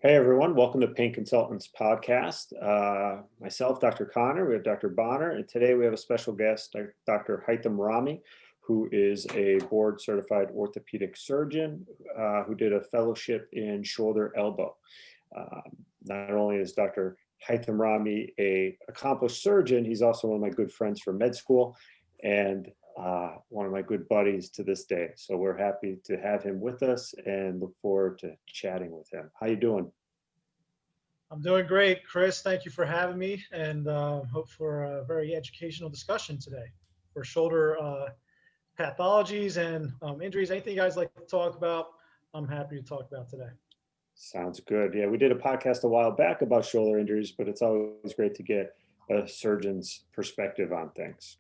Hey everyone, welcome to Pain Consultants Podcast. Myself, Dr. Connor, we have Dr. Bonner, and today we have a special guest, Dr. Hithem Rahmi, who is a board certified orthopedic surgeon who did a fellowship in shoulder elbow. Not only is Dr. Hithem Rahmi an accomplished surgeon, he's also one of my good friends from med school and one of my good buddies to this day. So we're happy to have him with us and look forward to chatting with him. How you doing? I'm doing great, Chris. Thank you for having me, and hope for a very educational discussion today for shoulder pathologies and injuries. Anything you guys like to talk about, I'm happy to talk about today. Sounds good. Yeah, we did a podcast a while back about shoulder injuries, but it's always great to get a surgeon's perspective on things.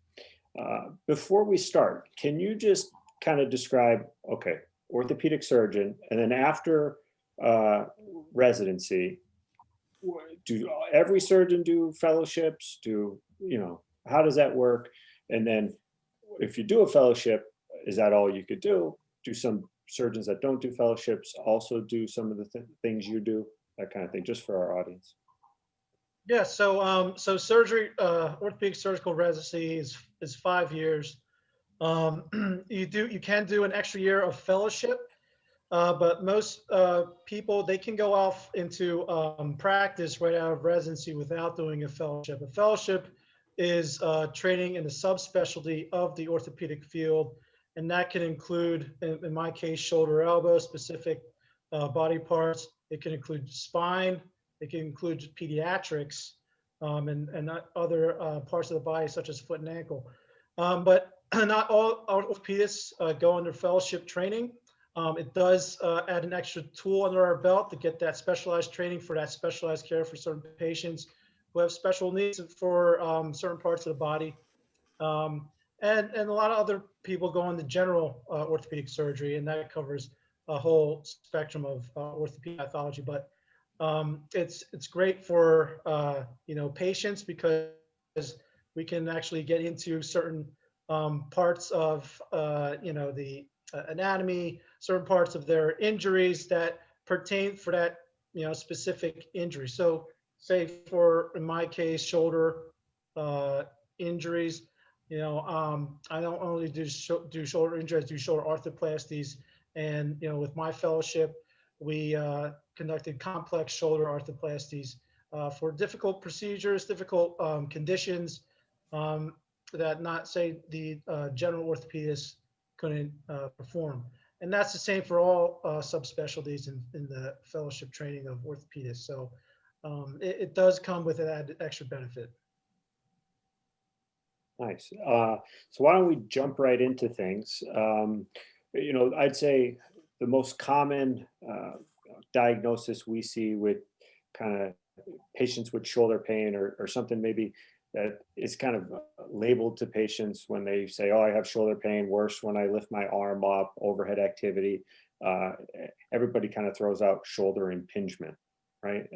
Before we start, can you just kind of describe, okay, orthopedic surgeon, and then after residency, do every surgeon do fellowships? How does that work? And then if you do a fellowship, is that all you could do? Do some surgeons that don't do fellowships also do some of the things you do? That kind of thing, just for our audience. Yeah, so surgery, orthopedic surgical residency is 5 years. You can do an extra year of fellowship, but most people, they can go off into practice right out of residency without doing a fellowship. A fellowship is training in the subspecialty of the orthopedic field, and that can include, in my case, shoulder, elbow, specific body parts. It can include spine. It can include pediatrics and other parts of the body, such as foot and ankle. But not all orthopedists go under fellowship training. It does add an extra tool under our belt to get that specialized training for that specialized care for certain patients who have special needs for certain parts of the body. And a lot of other people go into general orthopedic surgery, and that covers a whole spectrum of orthopedic pathology. But it's great for patients because we can actually get into certain parts of the anatomy, certain parts of their injuries that pertain for that specific injury. So say in my case, shoulder injuries, I don't only do shoulder injuries, I do shoulder arthroplasties. And with my fellowship, we conducted complex shoulder arthroplasties for difficult procedures, difficult conditions that not say the general orthopedist couldn't perform. And that's the same for all subspecialties in the fellowship training of orthopedists. So it does come with an added extra benefit. Nice. So why don't we jump right into things? I'd say the most common diagnosis we see with kind of patients with shoulder pain or something maybe that is kind of labeled to patients when they say, oh, I have shoulder pain, worse when I lift my arm up, overhead activity. Everybody kind of throws out shoulder impingement, right?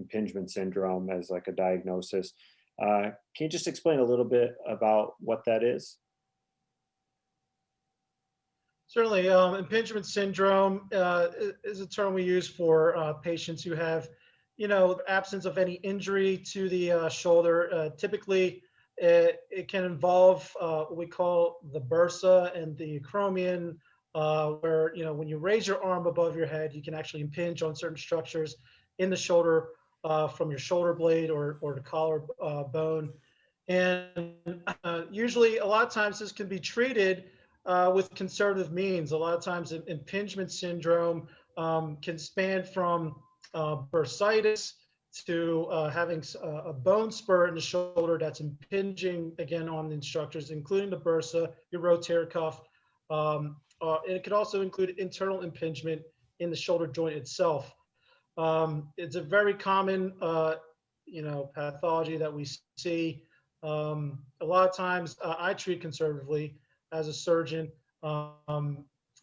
Impingement syndrome as like a diagnosis. Can you just explain a little bit about what that is? Certainly. Impingement syndrome is a term we use for patients who have absence of any injury to the shoulder. Typically, it can involve what we call the bursa and the acromion, where when you raise your arm above your head, you can actually impinge on certain structures in the shoulder from your shoulder blade or the collar bone. And usually, a lot of times, this can be treated with conservative means. A lot of times, impingement syndrome can span from bursitis to having a bone spur in the shoulder that's impinging again on the structures, including the bursa, your rotator cuff. And it could also include internal impingement in the shoulder joint itself. It's a very common, pathology that we see. A lot of times, I treat conservatively as a surgeon.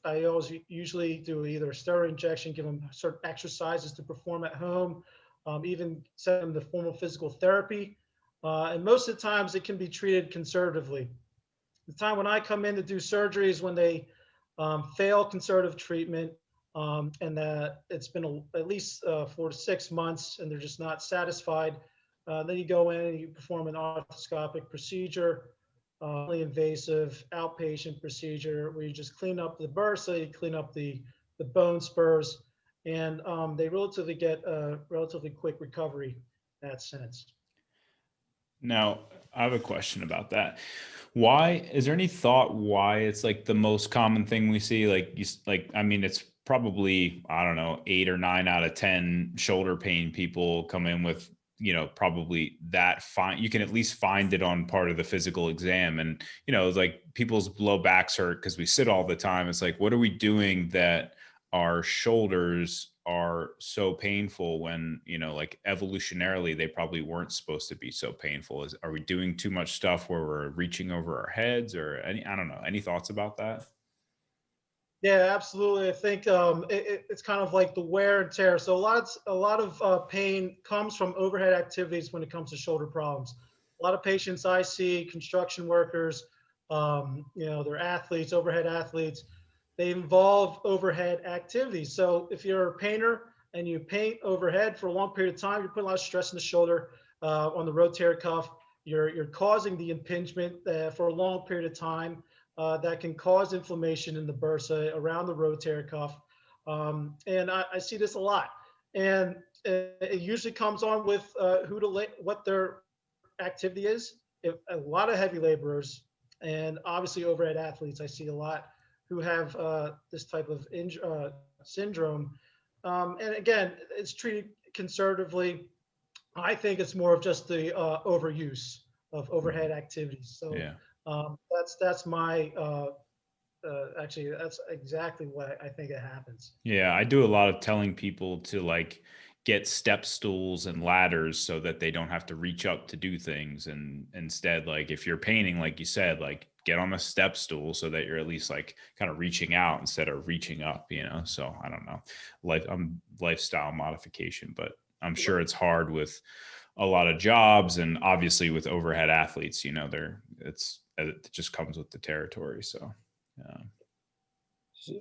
I always usually do either a steroid injection, give them certain exercises to perform at home, even send them to formal physical therapy. And most of the times it can be treated conservatively. The time when I come in to do surgery is when they fail conservative treatment. and that it's been at least 4 to 6 months and they're just not satisfied. Then you go in and you perform an arthroscopic procedure, minimally invasive outpatient procedure where you just clean up the bursa, you clean up the bone spurs, and they relatively get a relatively quick recovery in that sense. Now, I have a question about that. Why is there any thought why it's like the most common thing we see? I mean, it's probably, I don't know, 8 or 9 out of 10 shoulder pain people come in with, probably that fine. You can at least find it on part of the physical exam. And, it's like people's low backs hurt because we sit all the time. It's like, what are we doing that our shoulders are so painful when, like evolutionarily, they probably weren't supposed to be so painful? Are we doing too much stuff where we're reaching over our heads or I don't know, any thoughts about that? Yeah, absolutely. I think it's kind of like the wear and tear. So a lot of pain comes from overhead activities when it comes to shoulder problems. A lot of patients I see, construction workers, they're athletes, overhead athletes. They involve overhead activities. So if you're a painter and you paint overhead for a long period of time, you're putting a lot of stress in the shoulder, on the rotator cuff. You're causing the impingement for a long period of time. That can cause inflammation in the bursa around the rotator cuff. And I see this a lot. And it usually comes on with what their activity is. A lot of heavy laborers and obviously overhead athletes, I see a lot who have this type of syndrome. And again, it's treated conservatively. I think it's more of just the overuse of overhead activities. So Yeah. that's my actually that's exactly what I think it happens. Yeah, I do a lot of telling people to like get step stools and ladders so that they don't have to reach up to do things. And instead, like if you're painting, like you said, like get on a step stool so that you're at least like kind of reaching out instead of reaching up, So I don't know, lifestyle modification, but I'm sure it's hard with a lot of jobs and obviously with overhead athletes, it just comes with the territory. So, yeah. So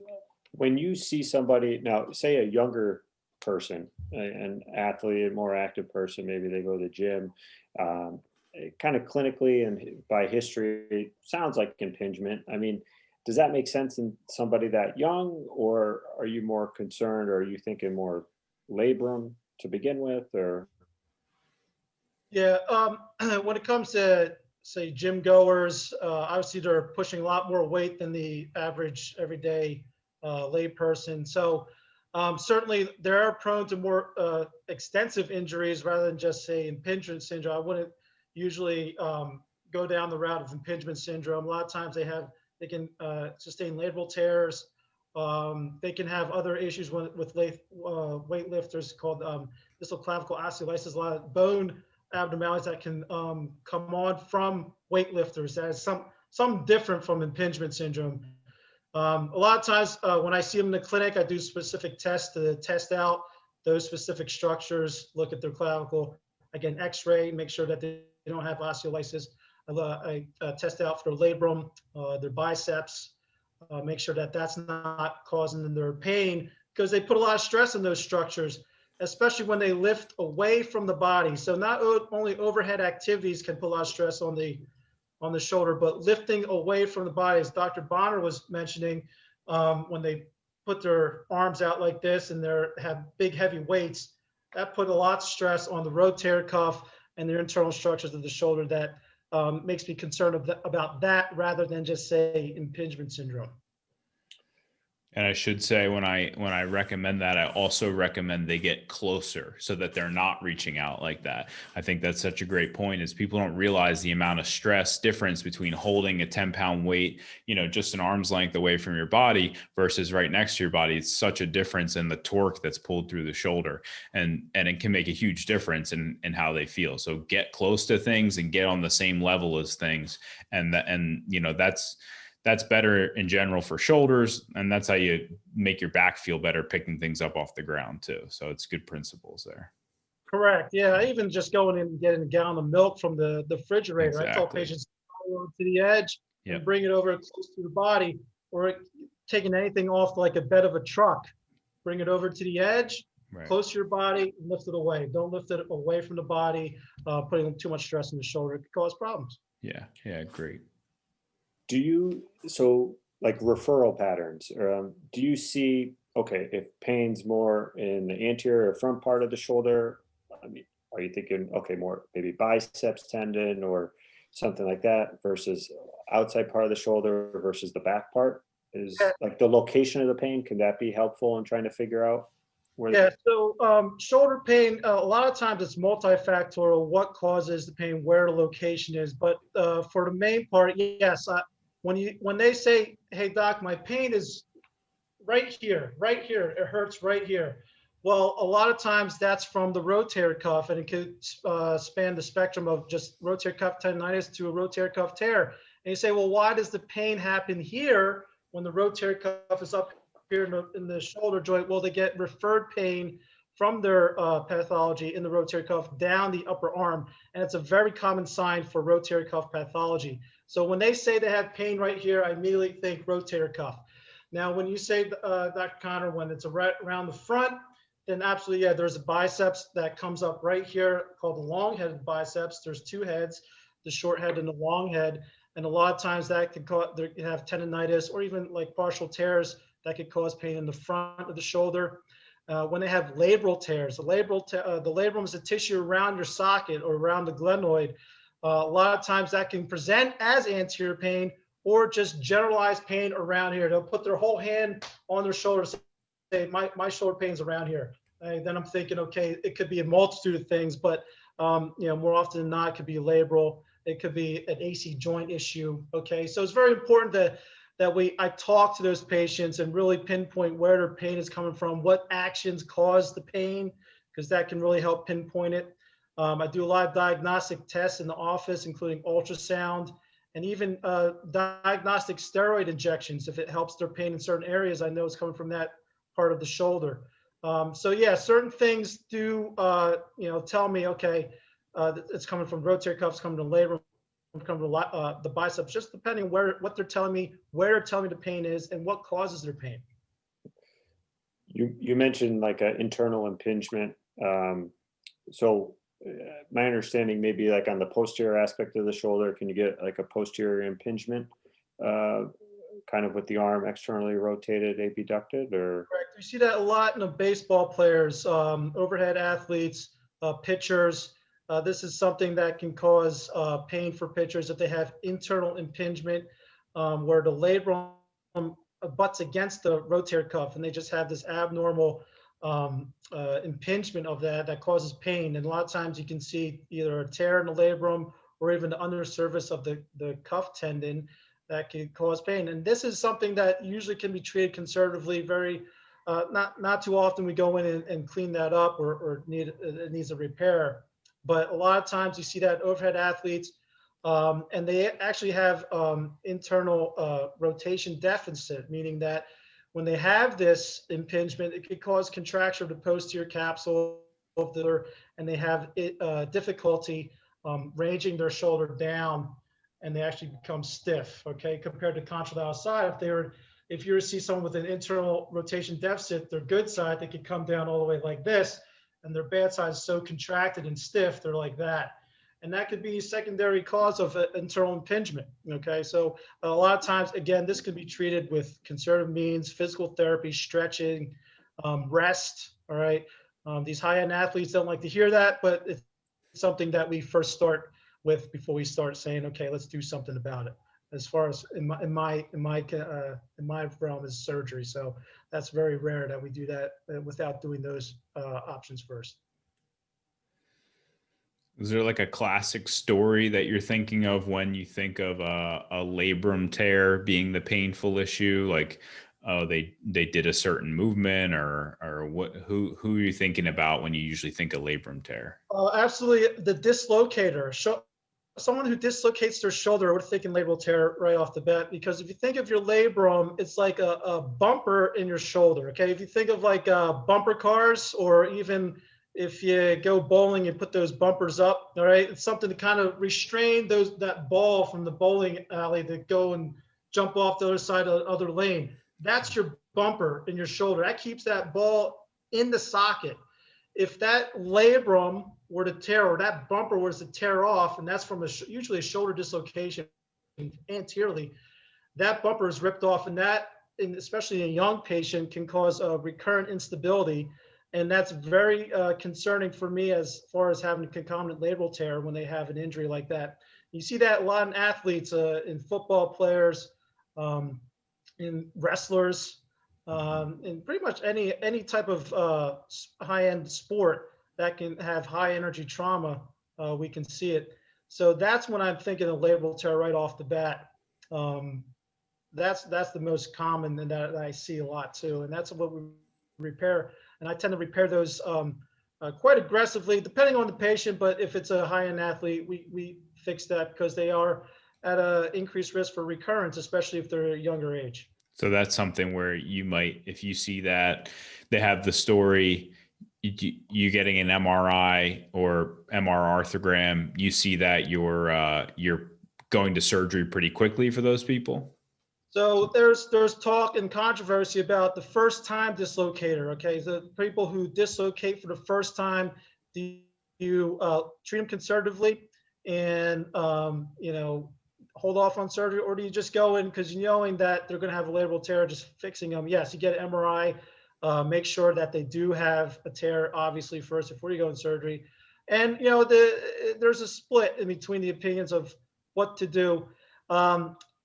when you see somebody now, say a younger person, an athlete, a more active person, maybe they go to the gym, kind of clinically and by history, it sounds like impingement. I mean, does that make sense in somebody that young, or are you more concerned, or are you thinking more labrum to begin with, or? Yeah, when it comes to say gym goers, obviously they're pushing a lot more weight than the average everyday lay person. So certainly they are prone to more extensive injuries rather than just say impingement syndrome. I wouldn't usually go down the route of impingement syndrome. A lot of times they can sustain labral tears. They can have other issues with weightlifters called distal clavicle osteolysis, a lot of bone abnormalities that can come on from weightlifters. That is some different from impingement syndrome. A lot of times when I see them in the clinic, I do specific tests to test out those specific structures, look at their clavicle, again, x-ray, make sure that they don't have osteolysis. I test out for their labrum, their biceps, make sure that that's not causing them their pain, because they put a lot of stress on those structures, especially when they lift away from the body. So not only overhead activities can put a lot of stress on the shoulder, but lifting away from the body, as Dr. Bonner was mentioning, when they put their arms out like this and they have big heavy weights, that put a lot of stress on the rotator cuff and the internal structures of the shoulder. That makes me concerned about that rather than just say impingement syndrome. And I should say, when I recommend that, I also recommend they get closer so that they're not reaching out like that. I think that's such a great point, is people don't realize the amount of stress difference between holding a 10-pound weight, just an arm's length away from your body versus right next to your body. It's such a difference in the torque that's pulled through the shoulder, and it can make a huge difference in how they feel. So get close to things and get on the same level as things. That's better in general for shoulders. And that's how you make your back feel better, picking things up off the ground too. So it's good principles there. Correct. Yeah. Even just going in and getting a gallon of milk from the refrigerator. Exactly. I tell patients to go to the edge and bring it over close to the body, or taking anything off like a bed of a truck. bring it over to the edge, Right. close to your body, lift it away. Don't lift it away from the body, putting too much stress on the shoulder. It could cause problems. Yeah. Yeah. Great. Do you, so like referral patterns, do you see, okay, if pain's more in the anterior or front part of the shoulder, I mean, are you thinking, okay, more maybe biceps tendon or something like that versus outside part of the shoulder versus the back part? Is Yeah. like the location of the pain, can that be helpful in trying to figure out where? Yeah, so shoulder pain, a lot of times it's multifactorial, what causes the pain, where the location is. But for the main part, yes, when they say, hey, doc, my pain is right here, it hurts right here. Well, a lot of times that's from the rotator cuff, and it could span the spectrum of just rotator cuff tendonitis to a rotator cuff tear. And you say, well, why does the pain happen here when the rotator cuff is up here in the shoulder joint? Well, they get referred pain from their pathology in the rotator cuff down the upper arm, and it's a very common sign for rotator cuff pathology. So when they say they have pain right here, I immediately think rotator cuff. Now, when you say, Dr. Connor, when it's around the front, then absolutely, yeah, there's a biceps that comes up right here called the long-headed biceps. There's two heads, the short head and the long head. And a lot of times that could cause, they have tendonitis or even like partial tears that could cause pain in the front of the shoulder. When they have labral tears, the labrum is a tissue around your socket or around the glenoid. A lot of times that can present as anterior pain or just generalized pain around here. They'll put their whole hand on their shoulder and say, my shoulder pain's around here. And then I'm thinking, okay, it could be a multitude of things, but more often than not, it could be labral. It could be an AC joint issue. Okay, so it's very important that I talk to those patients and really pinpoint where their pain is coming from, what actions cause the pain, because that can really help pinpoint it. I do a lot of diagnostic tests in the office, including ultrasound and even diagnostic steroid injections. If it helps their pain in certain areas, I know it's coming from that part of the shoulder. So yeah, certain things do, tell me, okay, it's coming from rotator cuffs, coming to labrum, coming to the biceps, just depending on what they're telling me, where they're telling me the pain is, and what causes their pain. You mentioned like an internal impingement. So my understanding, maybe like on the posterior aspect of the shoulder, can you get like a posterior impingement, kind of with the arm externally rotated, abducted, or? Correct. You see that a lot in the baseball players, overhead athletes, pitchers. This is something that can cause pain for pitchers if they have internal impingement, where the labrum butts against the rotator cuff, and they just have this abnormal impingement of that causes pain. And a lot of times you can see either a tear in the labrum or even the undersurface of the cuff tendon that can cause pain. And this is something that usually can be treated conservatively. Very not too often we go in and clean that up or it needs a repair. But a lot of times you see that overhead athletes, and they actually have internal rotation deficit, meaning that when they have this impingement, it could cause contraction of the posterior capsule, and they have difficulty ranging their shoulder down, and they actually become stiff. Okay, compared to contralateral side, if you were to see someone with an internal rotation deficit, their good side, they could come down all the way like this, and their bad side is so contracted and stiff, they're like that. And that could be a secondary cause of internal impingement. Okay, so a lot of times, again, this could be treated with conservative means, physical therapy, stretching, rest. All right, these high-end athletes don't like to hear that, but it's something that we first start with before we start saying, okay, let's do something about it. As far as in my realm is surgery, so that's very rare that we do that without doing those options first. Is there like a classic story that you're thinking of when you think of a labrum tear being the painful issue? Like, oh, they did a certain movement, or what? Who are you thinking about when you usually think of labrum tear? Absolutely, the dislocator. Someone who dislocates their shoulder, we're thinking labral tear right off the bat, because if you think of your labrum, it's like a bumper in your shoulder. Okay, if you think of like bumper cars, or even if you go bowling and put those bumpers up, all right, it's something to kind of restrain that ball from the bowling alley to go and jump off the other side of the other lane. That's your bumper in your shoulder. That keeps that ball in the socket. If that labrum were to tear, or that bumper was to tear off, and that's from usually a shoulder dislocation anteriorly, that bumper is ripped off, and that, especially in a young patient, can cause a recurrent instability. And that's very concerning for me as far as having a concomitant labral tear when they have an injury like that. You see that a lot in athletes, in football players, in wrestlers, in pretty much any type of high-end sport that can have high energy trauma. We can see it. So that's when I'm thinking of labral tear right off the bat. That's the most common, and that I see a lot too. And that's what we repair. And I tend to repair those quite aggressively, depending on the patient. But if it's a high-end athlete, we fix that because they are at an increased risk for recurrence, especially if they're a younger age. So that's something where you might, if you see that they have the story, you getting an MRI or MR arthrogram, you see that you're going to surgery pretty quickly for those people. So there's talk and controversy about the first time dislocator. Okay, the people who dislocate for the first time, do you treat them conservatively and hold off on surgery, or do you just go in because knowing that they're going to have a labral tear, just fixing them? Yes, you get an MRI, make sure that they do have a tear, obviously, first before you go in surgery. And there's a split in between the opinions of what to do.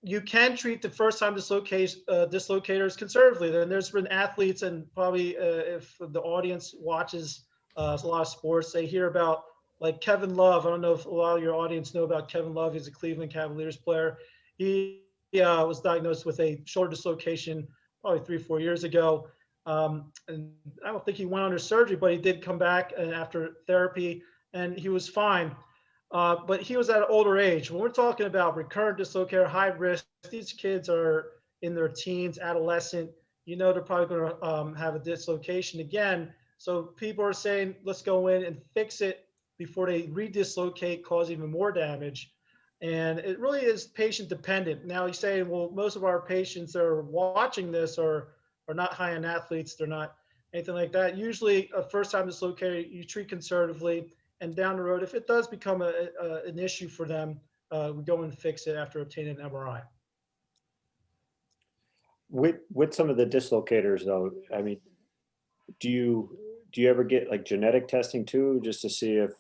You can treat the first-time dislocators conservatively. Then there's been athletes, and probably if the audience watches a lot of sports, they hear about like Kevin Love. I don't know if a lot of your audience know about Kevin Love. He's a Cleveland Cavaliers player. He was diagnosed with a shoulder dislocation probably 3-4 years ago. And I don't think he went under surgery, but he did come back after therapy, and he was fine. But he was at an older age. When we're talking about recurrent dislocator, high risk, these kids are in their teens, adolescent. They're probably going to have a dislocation again. So people are saying, let's go in and fix it before they redislocate, cause even more damage. And it really is patient dependent. Now you say, well, most of our patients that are watching this are not high-end athletes. They're not anything like that. Usually a first-time dislocator, you treat conservatively. And down the road, if it does become an issue for them, we go and fix it after obtaining an MRI. With some of the dislocators, though, I mean, do you ever get like genetic testing too, just to see if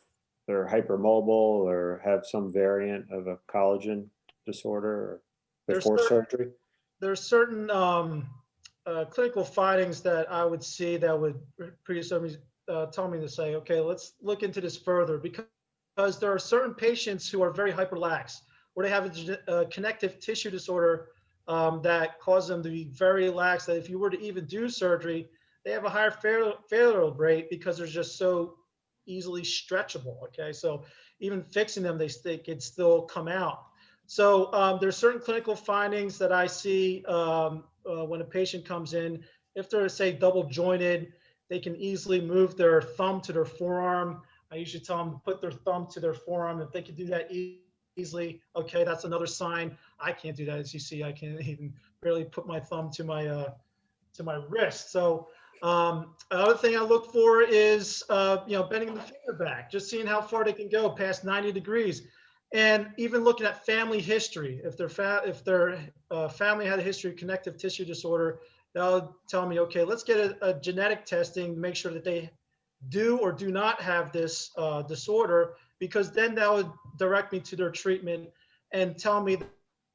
they're hypermobile or have some variant of a collagen disorder before surgery? There's certain clinical findings that I would see that would tell me to say, okay, let's look into this further, because there are certain patients who are very hyperlax, or they have a connective tissue disorder that causes them to be very lax, that if you were to even do surgery, they have a higher failure rate because they're just so easily stretchable. Okay, so even fixing them, they could still come out. So there's certain clinical findings that I see when a patient comes in. If they're, say, double jointed, they can easily move their thumb to their forearm. I usually tell them to put their thumb to their forearm. If they can do that easily, okay, that's another sign. I can't do that. As you see, I can't even barely put my thumb to my wrist. So another thing I look for is bending the finger back, just seeing how far they can go past 90 degrees, and even looking at family history. If their family had a history of connective tissue disorder, that'll tell me, okay, let's get a genetic testing to make sure that they do or do not have this disorder, because then that would direct me to their treatment and tell me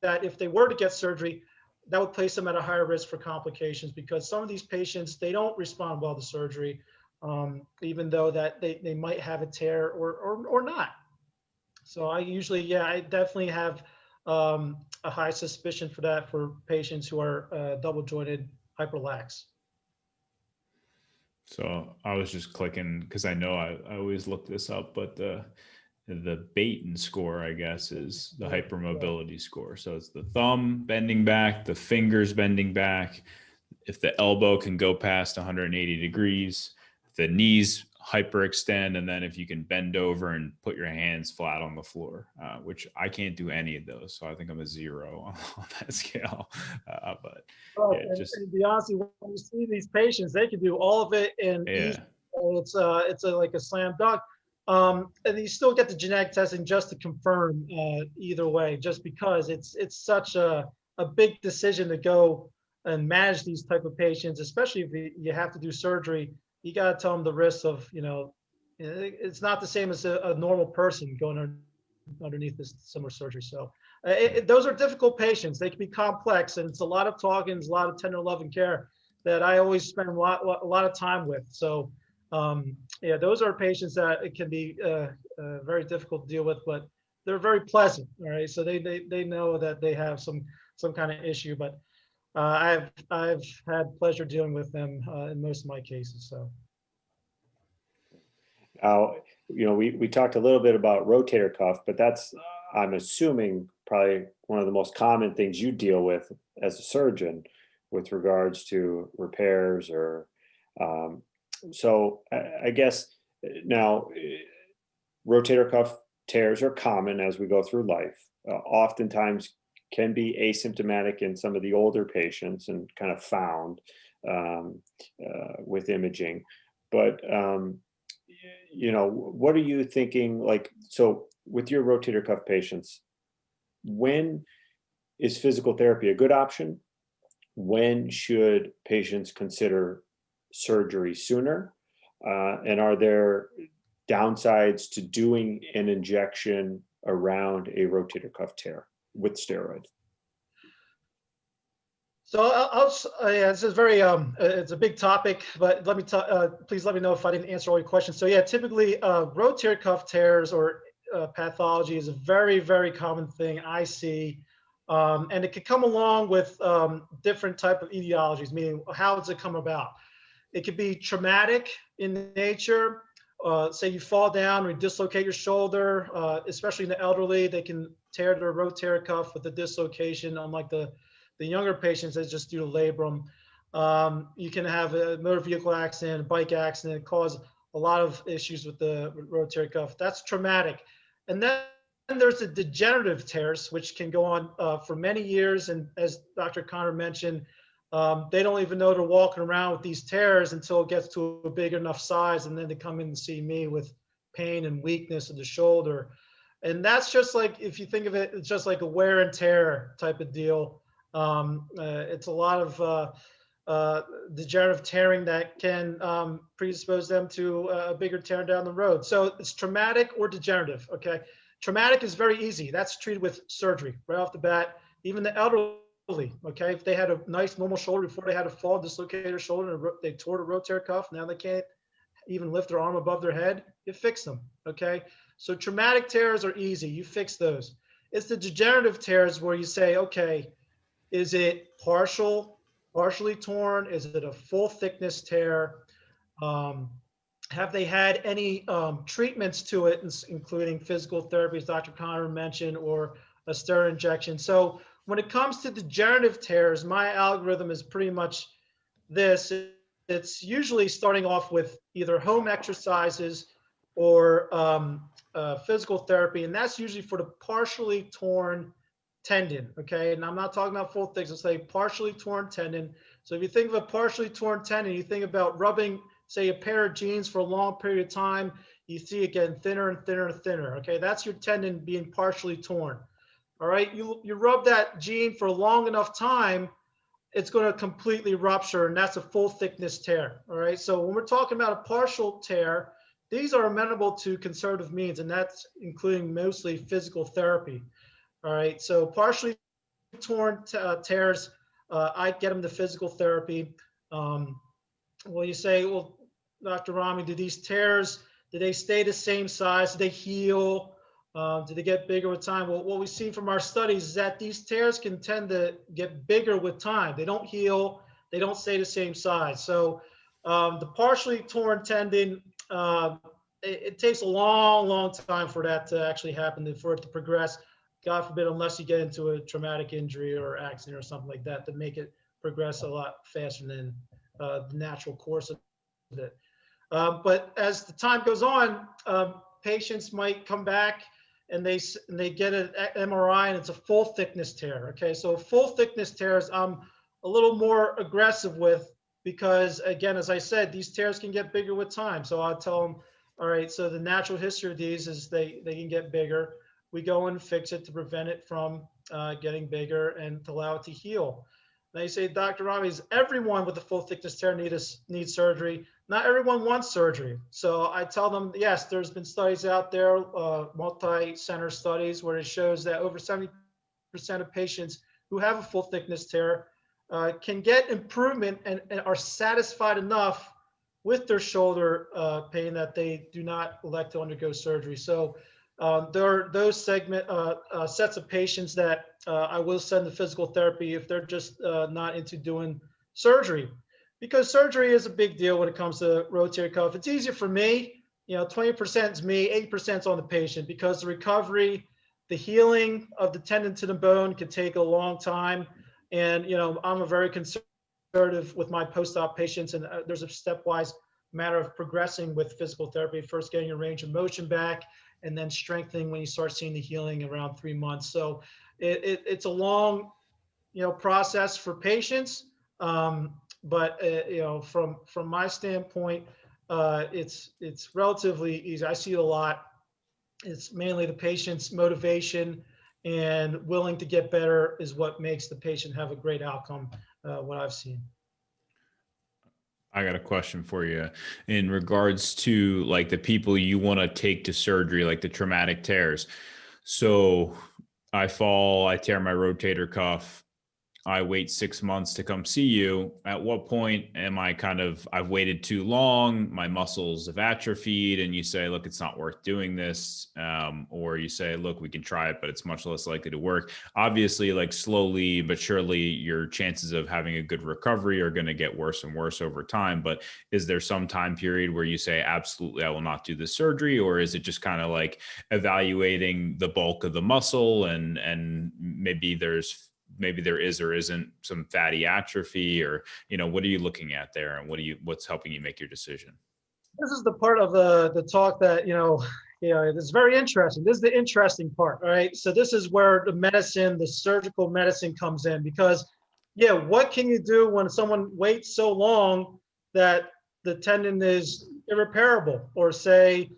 that if they were to get surgery, that would place them at a higher risk for complications, because some of these patients, they don't respond well to surgery, even though that they might have a tear or not. So I usually, I definitely have a high suspicion for that for patients who are double jointed hyperlax. So I was just clicking because I know I always look this up, but the Baton score, I guess, is the hypermobility score. So it's the thumb bending back, the fingers bending back. If the elbow can go past 180 degrees, the knees hyperextend, and then if you can bend over and put your hands flat on the floor, which I can't do any of those. So I think I'm a 0 on that scale. But Oh, yeah, just and to be honest, when you see these patients, they can do all of it in yeah. it's like a slam dunk. And you still get the genetic testing just to confirm either way, just because it's such a big decision to go and manage these type of patients, especially if you have to do surgery. You got to tell them the risks of, it's not the same as a normal person going underneath this similar surgery. So those are difficult patients. They can be complex, and it's a lot of talking, it's a lot of tender love and care that I always spend a lot of time with. So yeah, those are patients that it can be very difficult to deal with, but they're very pleasant. All right, so they know that they have some kind of issue, but I've had pleasure dealing with them in most of my cases. So. Now, we talked a little bit about rotator cuff, but that's, I'm assuming, probably one of the most common things you deal with as a surgeon with regards to repairs or, so I guess now rotator cuff tears are common as we go through life. Oftentimes can be asymptomatic in some of the older patients and kind of found with imaging. But what are you thinking? Like, so with your rotator cuff patients, when is physical therapy a good option? When should patients consider surgery sooner? And are there downsides to doing an injection around a rotator cuff tear with steroid? So yeah, this is very it's a big topic, but let me please let me know if I didn't answer all your questions. So yeah, typically rotator cuff tears or pathology is a very, very common thing I see, and it can come along with different type of etiologies. Meaning, how does it come about? It could be traumatic in nature. Say you fall down or you dislocate your shoulder, especially in the elderly, they can tear their rotator cuff with a dislocation, unlike the younger patients that just do the labrum. You can have a motor vehicle accident, a bike accident, cause a lot of issues with the rotator cuff. That's traumatic. And then there's the degenerative tears, which can go on for many years. And as Dr. Connor mentioned, they don't even know they're walking around with these tears until it gets to a big enough size. And then they come in and see me with pain and weakness of the shoulder. And that's just like, if you think of it, it's just like a wear and tear type of deal. It's a lot of degenerative tearing that can predispose them to a bigger tear down the road. So it's traumatic or degenerative. Okay, traumatic is very easy. That's treated with surgery right off the bat. Even the elderly, okay, if they had a nice normal shoulder before they had a fall, dislocated their shoulder, and they tore the rotator cuff, now they can't even lift their arm above their head, you fix them. Okay, so traumatic tears are easy. You fix those. It's the degenerative tears where you say, okay, is it partially torn? Is it a full thickness tear? Have they had any treatments to it, including physical therapy, as Dr. Connor mentioned, or a steroid injection? So when it comes to degenerative tears, my algorithm is pretty much this. It's usually starting off with either home exercises or physical therapy, and that's usually for the partially torn tendon, okay? And I'm not talking about full thickness, say partially torn tendon. So if you think of a partially torn tendon, you think about rubbing, say, a pair of jeans for a long period of time, you see it getting thinner and thinner and thinner, okay? That's your tendon being partially torn, all right? You rub that jean for a long enough time, it's going to completely rupture, and that's a full thickness tear, all right? So when we're talking about a partial tear, these are amenable to conservative means, and that's including mostly physical therapy. All right, so partially torn tears, I get them to physical therapy. Well, you say, well, Dr. Rahmi, do these tears, do they stay the same size? Do they heal? Do they get bigger with time? Well, what we see from our studies is that these tears can tend to get bigger with time. They don't heal. They don't stay the same size. So the partially torn tendon, it takes a long, long time for that to actually happen, for it to progress. God forbid, unless you get into a traumatic injury or accident or something like that, to make it progress a lot faster than the natural course of it. But as the time goes on, patients might come back and they get an MRI and it's a full thickness tear. Okay, so full thickness tears I'm a little more aggressive with, because again, as I said, these tears can get bigger with time. So I'll tell them, all right, so the natural history of these is they can get bigger. We go and fix it to prevent it from getting bigger and to allow it to heal. They say, Dr. Rahmi, is everyone with a full thickness tear needs surgery? Not everyone wants surgery. So I tell them, yes, there's been studies out there, multi-center studies, where it shows that over 70% of patients who have a full thickness tear can get improvement and are satisfied enough with their shoulder pain that they do not elect to undergo surgery. So there are those sets of patients that I will send to physical therapy if they're just not into doing surgery, because surgery is a big deal when it comes to rotator cuff. It's easier for me, 20% is me, 80% is on the patient, because the recovery, the healing of the tendon to the bone can take a long time. And, I'm a very conservative with my post-op patients, and there's a stepwise matter of progressing with physical therapy, first getting your range of motion back, and then strengthening when you start seeing the healing around 3 months. So it's a long, process for patients. But from my standpoint, it's relatively easy. I see it a lot. It's mainly the patient's motivation and willing to get better is what makes the patient have a great outcome, what I've seen. I got a question for you in regards to like the people you want to take to surgery, like the traumatic tears. So I fall, I tear my rotator cuff. I wait 6 months to come see you. At what point am I I've waited too long, my muscles have atrophied, and you say, look, it's not worth doing this. Or you say, look, we can try it, but it's much less likely to work. Obviously, like slowly but surely, your chances of having a good recovery are going to get worse and worse over time. But is there some time period where you say, absolutely, I will not do this surgery? Or is it just kind of like evaluating the bulk of the muscle and maybe there is or isn't some fatty atrophy, or what are you looking at there, and what's helping you make your decision? This is the part of the talk that it's very interesting. This is the interesting part. All right, so this is where the surgical medicine comes in, because what can you do when someone waits so long that the tendon is irreparable, or say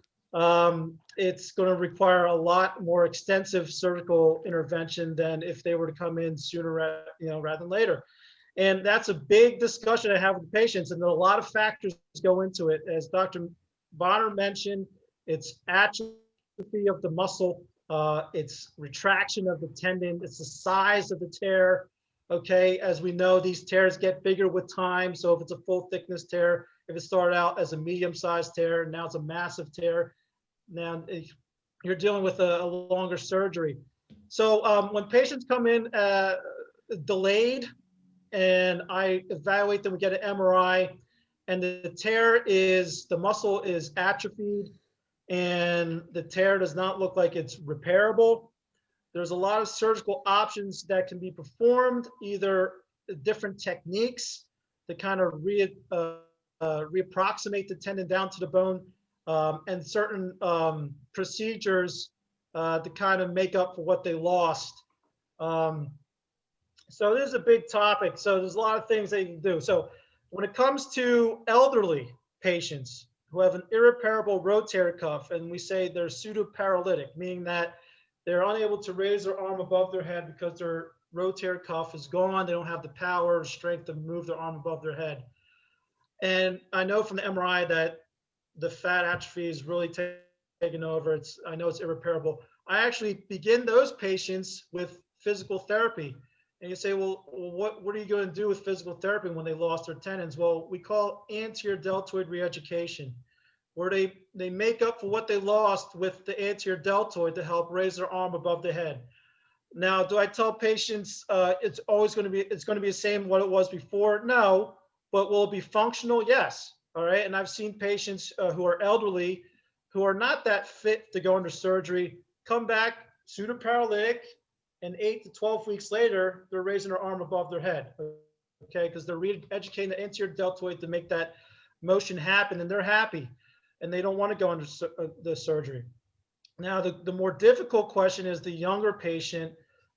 it's going to require a lot more extensive surgical intervention than if they were to come in sooner, rather than later. And that's a big discussion I have with patients, and there are a lot of factors go into it. As Dr. Bonner mentioned, it's atrophy of the muscle, it's retraction of the tendon, it's the size of the tear. Okay, as we know, these tears get bigger with time. So if it's a full thickness tear, if it started out as a medium-sized tear, now it's a massive tear. Now you're dealing with a longer surgery. So when patients come in delayed, and I evaluate them, we get an MRI, and the muscle is atrophied, and the tear does not look like it's repairable, there's a lot of surgical options that can be performed, either different techniques to kind of reapproximate the tendon down to the bone, and certain procedures to kind of make up for what they lost. So this is a big topic. So there's a lot of things they can do. So when it comes to elderly patients who have an irreparable rotator cuff, and we say they're pseudoparalytic, meaning that they're unable to raise their arm above their head because their rotator cuff is gone. They don't have the power or strength to move their arm above their head. And I know from the MRI that the fat atrophy is really taking over. I know it's irreparable. I actually begin those patients with physical therapy. And you say, well, what are you going to do with physical therapy when they lost their tendons? Well, we call anterior deltoid reeducation, where they make up for what they lost with the anterior deltoid to help raise their arm above the head. Now, do I tell patients it's going to be the same what it was before? No, but will it be functional? Yes. All right. And I've seen patients who are elderly, who are not that fit to go under surgery, come back pseudoparalytic, and 8 to 12 weeks later, they're raising their arm above their head. Okay, because they're re-educating the anterior deltoid to make that motion happen and they're happy and they don't want to go under the surgery. Now, the more difficult question is the younger patient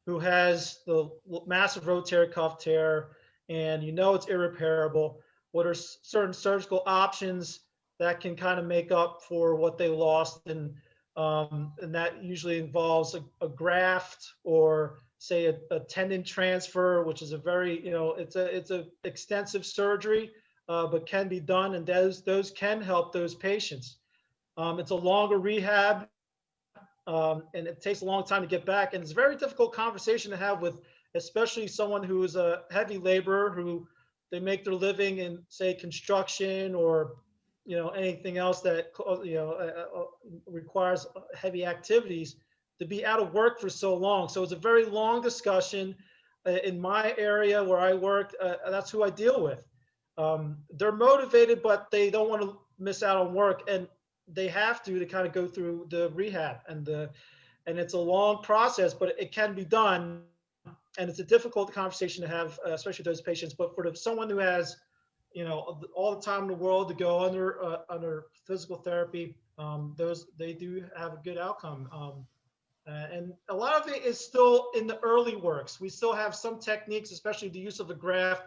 who has the massive rotator cuff tear and you know it's irreparable. What are certain surgical options that can kind of make up for what they lost? And that usually involves a graft or say a tendon transfer, which is a very, it's a extensive surgery, but can be done, and those can help those patients. It's a longer rehab, and it takes a long time to get back, and it's a very difficult conversation to have with, especially someone who is a heavy laborer who they make their living in, say, construction or anything else that requires heavy activities, to be out of work for so long. So it's a very long discussion. In my area where I work, that's who I deal with. They're motivated, but they don't want to miss out on work, and they have to kind of go through the rehab, and it's a long process, but it can be done. And it's a difficult conversation to have, especially those patients. But for someone who has, all the time in the world to go under physical therapy, they do have a good outcome. And a lot of it is still in the early works. We still have some techniques, especially the use of a graft.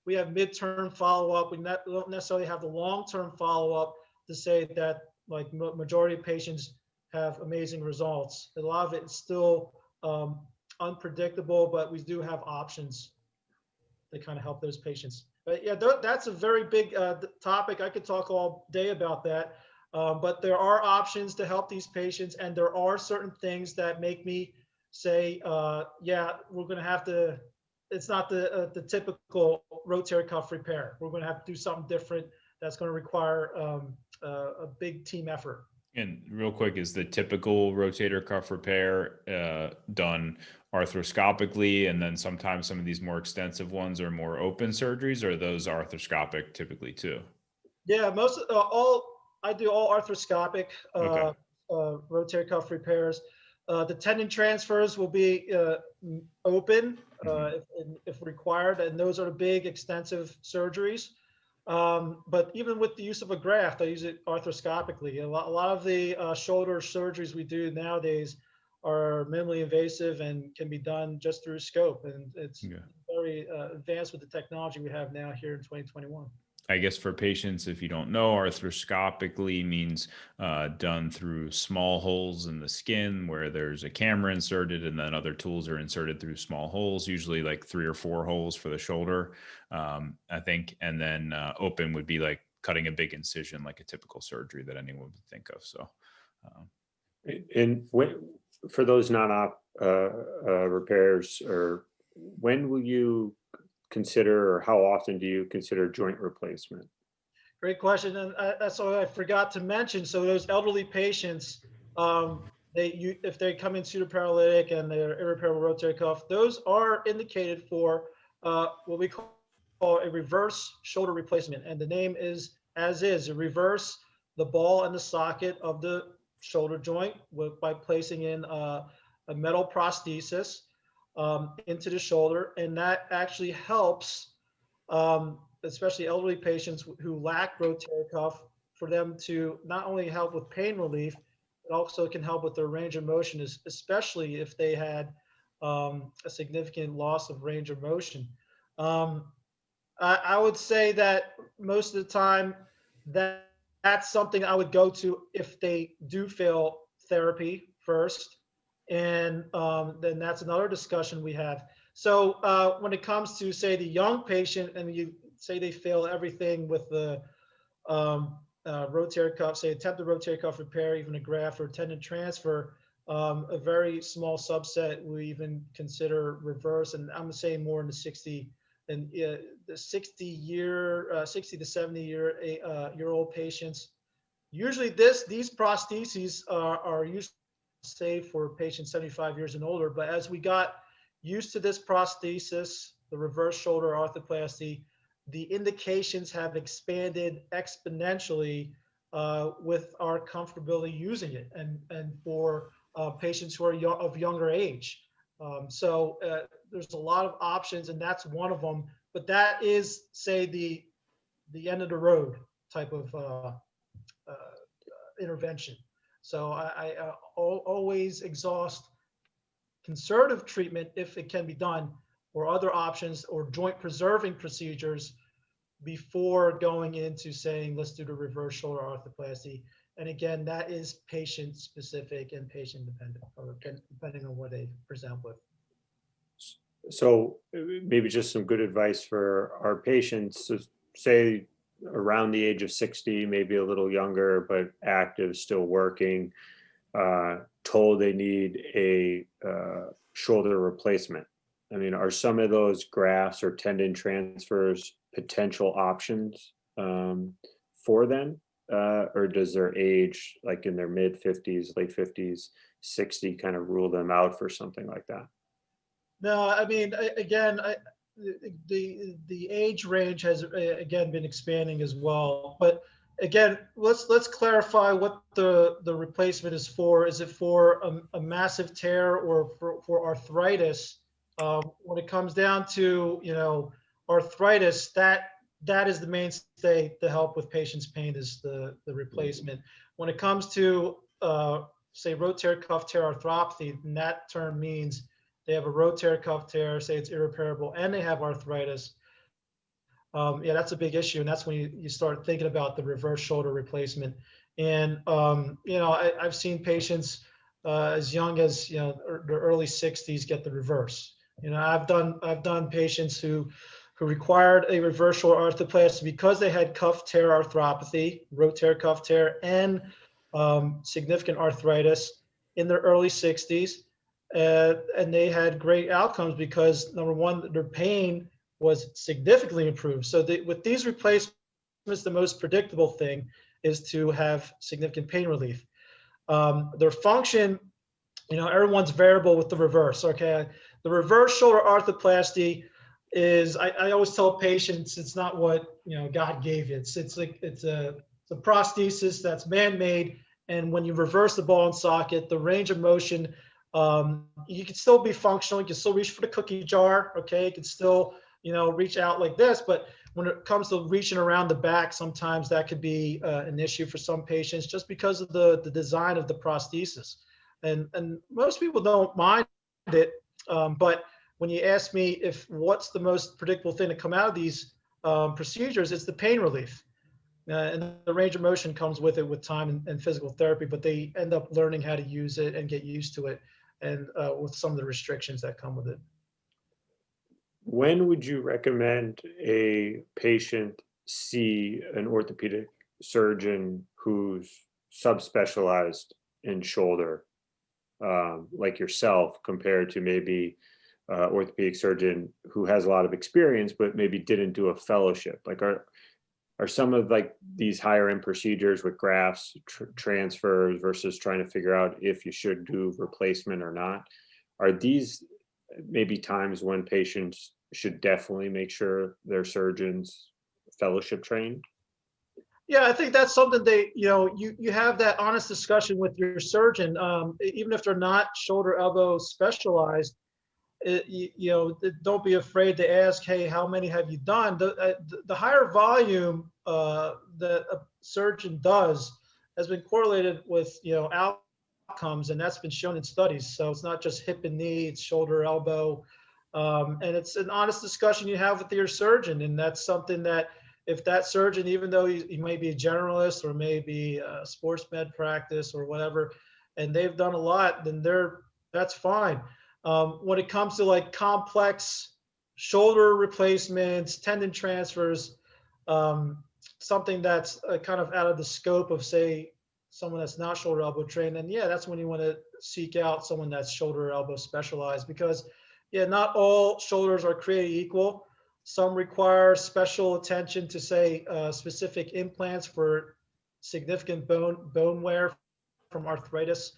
We have midterm follow-up. We don't necessarily have the long-term follow-up to say that like majority of patients have amazing results. A lot of it is still unpredictable, but we do have options that kind of help those patients. But yeah, that's a very big topic. I could talk all day about that. But there are options to help these patients, and there are certain things that make me say, yeah, we're going to have to, it's not the typical rotator cuff repair. We're going to have to do something different that's going to require a big team effort. And real quick, is the typical rotator cuff repair done arthroscopically, and then sometimes some of these more extensive ones are more open surgeries, or are those arthroscopic typically too? Yeah, I do all arthroscopic rotator cuff repairs. The tendon transfers will be open if required, and those are the big extensive surgeries. But even with the use of a graft, I use it arthroscopically. A lot of the shoulder surgeries we do nowadays are minimally invasive and can be done just through scope. And it's very advanced with the technology we have now here in 2021. I guess for patients, if you don't know, arthroscopically means done through small holes in the skin where there's a camera inserted, and then other tools are inserted through small holes, usually like 3 or 4 holes for the shoulder, I think. And then open would be like cutting a big incision, like a typical surgery that anyone would think of. So, and for those non-op repairs, or when will you consider, or how often do you consider joint replacement? Great question, and that's what I forgot to mention. So those elderly patients, if they come in pseudoparalytic and they're irreparable rotator cuff, those are indicated for what we call a reverse shoulder replacement, and the name is as is. You reverse the ball and the socket of the shoulder joint by placing in a metal prosthesis into the shoulder, and that actually helps, especially elderly patients who lack rotator cuff, for them to not only help with pain relief, but also can help with their range of motion, especially if they had a significant loss of range of motion. I would say that most of the time that's something I would go to if they do fail therapy first. And then that's another discussion we have. So when it comes to, say, the young patient, and you say they fail everything with the rotator cuff, say attempted rotator cuff repair, even a graft or tendon transfer, a very small subset we even consider reverse, and I'm saying more in the 60 to 70 year old patients. Usually these prostheses are usually safe for patients 75 years and older, but as we got used to this prosthesis, the reverse shoulder arthroplasty, the indications have expanded exponentially with our comfortability using it, and for patients who are of younger age. So there's a lot of options, and that's one of them. But that is, say, the end of the road. type of intervention. So I always exhaust conservative treatment if it can be done, or other options or joint preserving procedures before going into saying, let's do the reverse shoulder arthroplasty. And again, that is patient specific and patient dependent, or depending on what they present with. So maybe just some good advice for our patients. So say around the age of 60, maybe a little younger, but active, still working, told they need a shoulder replacement. I mean, are some of those grafts or tendon transfers potential options for them? Or does their age, like in their mid 50s, late 50s, 60, kind of rule them out for something like that? No, I mean, again, the age range has again been expanding as well. But again, let's clarify what the replacement is for. Is it for a massive tear or for arthritis? When it comes down to, you know, arthritis, that is the mainstay to help with patients' pain, is the replacement. When it comes to say rotator cuff tear arthropathy, and that term means they have a rotator cuff tear, say it's irreparable, and they have arthritis. Yeah, that's a big issue, and that's when you start thinking about the reverse shoulder replacement. And you know, I've seen patients as young as, you know, the early 60s get the reverse. You know, I've done patients who required a reverse shoulder arthroplasty because they had cuff tear arthropathy, rotator cuff tear, and significant arthritis in their early 60s. And they had great outcomes because, number one, their pain was significantly improved. So with these replacements, the most predictable thing is to have significant pain relief. Their function, you know, everyone's variable with the reverse. Okay, the reverse shoulder arthroplasty is, I always tell patients, it's not what, you know, God gave you. It's a prosthesis that's man-made, and when you reverse the ball and socket, the range of motion, you can still be functional. You can still reach for the cookie jar. Okay, you can still, you know, reach out like this, but when it comes to reaching around the back, sometimes that could be an issue for some patients just because of the design of the prosthesis. And most people don't mind it, but when you ask me if what's the most predictable thing to come out of these procedures, it's the pain relief. And the range of motion comes with it with time and physical therapy, but they end up learning how to use it and get used to it, and with some of the restrictions that come with it. When would you recommend a patient see an orthopedic surgeon who's subspecialized in shoulder, like yourself, compared to maybe orthopedic surgeon who has a lot of experience but maybe didn't do a fellowship? Like, are some of like these higher end procedures with grafts, transfers versus trying to figure out if you should do replacement or not, are these maybe times when patients should definitely make sure their surgeon's fellowship trained? Yeah, I think that's something they, you know, you have that honest discussion with your surgeon, even if they're not shoulder elbow specialized. You know, don't be afraid to ask, hey, how many have you done? The higher volume that a surgeon does has been correlated with, you know, outcomes, and that's been shown in studies. So it's not just hip and knee, it's shoulder, elbow, and it's an honest discussion you have with your surgeon. And that's something that if that surgeon, even though he may be a generalist or maybe a sports med practice or whatever, and they've done a lot, then that's fine. When it comes to like complex shoulder replacements, tendon transfers, something that's kind of out of the scope of, say, someone that's not shoulder elbow trained, then yeah, that's when you want to seek out someone that's shoulder elbow specialized, because yeah, not all shoulders are created equal. Some require special attention to, say, specific implants for significant bone wear from arthritis,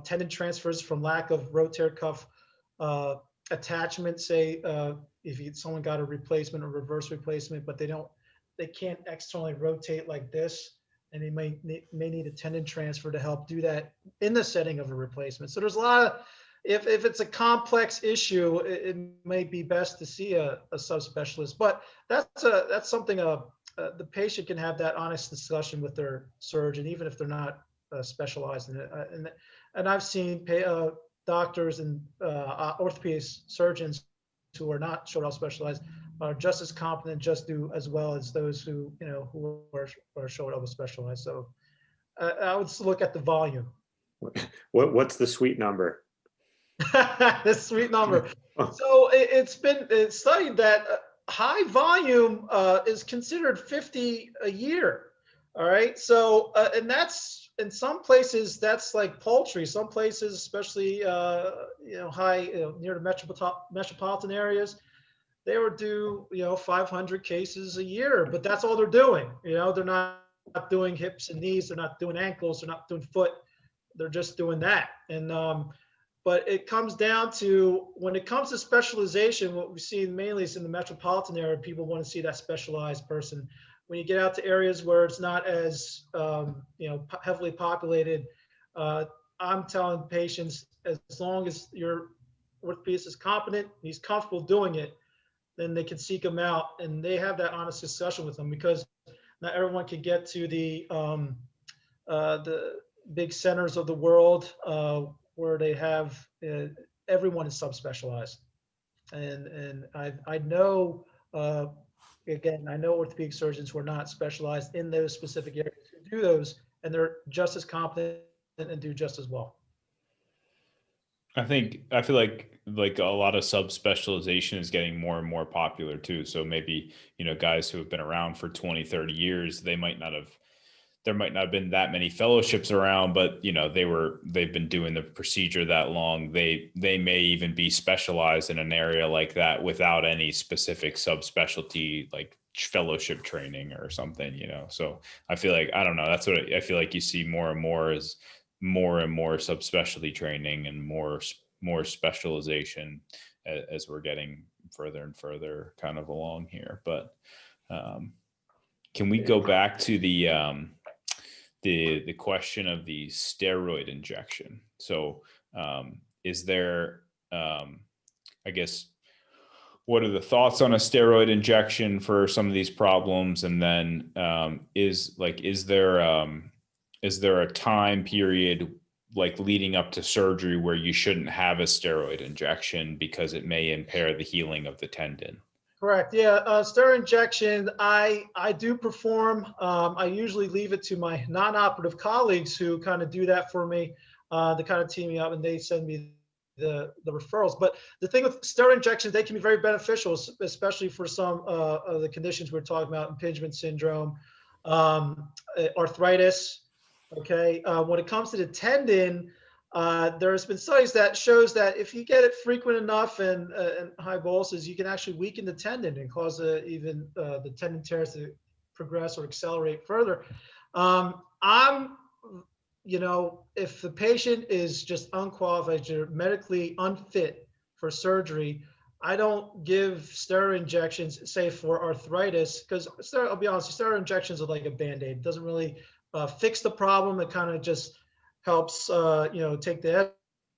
tendon transfers from lack of rotator cuff attachment. Say if someone got a replacement or reverse replacement, but they can't externally rotate like this, and they may need a tendon transfer to help do that in the setting of a replacement. So there's a lot of, if it's a complex issue, it may be best to see a subspecialist. But that's something a the patient can have that honest discussion with their surgeon, even if they're not specialized in it. And I've seen doctors and orthopedic surgeons who are not shoulder specialized are just as competent, just do as well as those who, you know, who are shoulder elbow specialized. So I would look at the volume. What's the sweet number? The sweet number. So it's been studied that high volume is considered 50 a year. All right. So, and that's in some places that's like paltry. Some places, especially, you know, high, near the metropolitan areas, they would do, you know, 500 cases a year, but that's all they're doing. You know, they're not doing hips and knees. They're not doing ankles. They're not doing foot. They're just doing that. And, but it comes down to, when it comes to specialization, what we see mainly is in the metropolitan area, people want to see that specialized person. When you get out to areas where it's not as, you know, heavily populated, I'm telling patients, as long as your orthopedist is competent, he's comfortable doing it, then they can seek them out and they have that honest discussion with them, because not everyone can get to the big centers of the world where they have everyone is subspecialized. And I know, again, I know orthopedic surgeons who are not specialized in those specific areas who do those, and they're just as competent and do just as well. I feel like a lot of subspecialization is getting more and more popular too. So maybe, you know, guys who have been around for 20, 30 years, there might not have been that many fellowships around, but you know, they've been doing the procedure that long. They may even be specialized in an area like that without any specific subspecialty, like fellowship training or something, you know? So I feel like, I don't know, that's what I feel like you see more and more, is more and more subspecialty training and more specialization as we're getting further and further kind of along here. But can we go back to the question of the steroid injection? So is there, I guess, what are the thoughts on a steroid injection for some of these problems? And then is there a time period like leading up to surgery where you shouldn't have a steroid injection because it may impair the healing of the tendon? Correct. Yeah. Steroid injection, I do perform. I usually leave it to my non-operative colleagues who kind of do that for me. They kind of team me up and they send me the referrals. But the thing with steroid injections, they can be very beneficial, especially for some of the conditions we're talking about: impingement syndrome, arthritis. Okay. When it comes to the tendon, there's been studies that shows that if you get it frequent enough and high boluses, you can actually weaken the tendon and cause even the tendon tears to progress or accelerate further. You know, if the patient is just unqualified, you're medically unfit for surgery, I don't give steroid injections, say for arthritis, because I'll be honest, steroid injections are like a Band-Aid. It doesn't really fix the problem. It kind of just helps, you know, take the